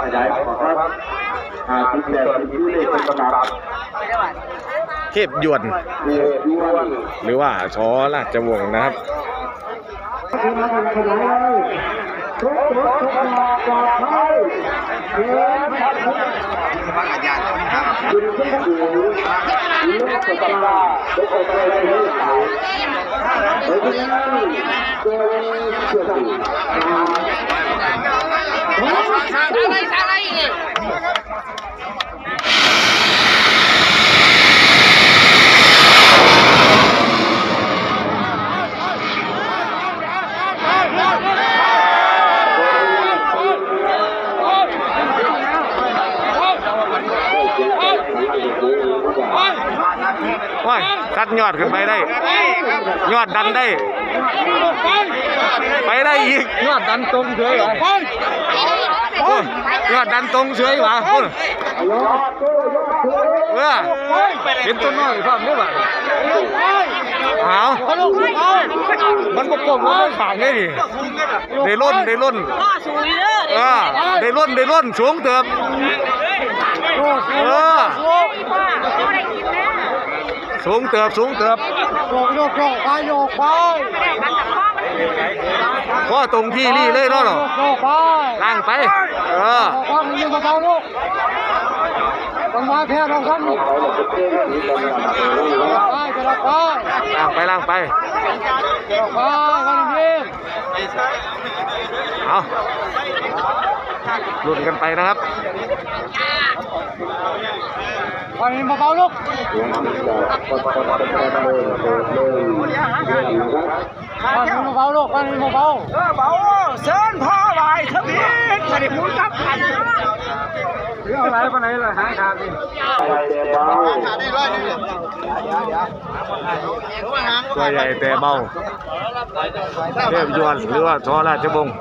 ขยายออกครับติดแบบติดที่เลขประกาศเทพยวนหรือว่าชอราชวงศ์นะครับว้ายคัดยอดขึ้นไปได้ยอดดันได้ไปได้อีกยอดดันตรงเฉยเหรอยอดดันตรงเฉยวะเป็นต้นน้อยครับนี่บ่เอามันประกบมันขางได้ดิได้ล้นได้ล้นได้ล้นสูงเติบสูงเติบโยกไปก็ตรงที่นี่เลยเนาะล่างไปยืนเบาๆลูกต้องมาแค่เราครับล่างไปเอาลุ้นกันไปนะครับวันนี้เบาๆลูกเบาลูกวันนี้เบาเซินพ่อไหวทบีจะได้มุนกับขันเรื่องอะไรปะไหนเลยหายขาดดิตัวใหญ่แต่เบาเทพยวนหรือว่าชอราชวงศ์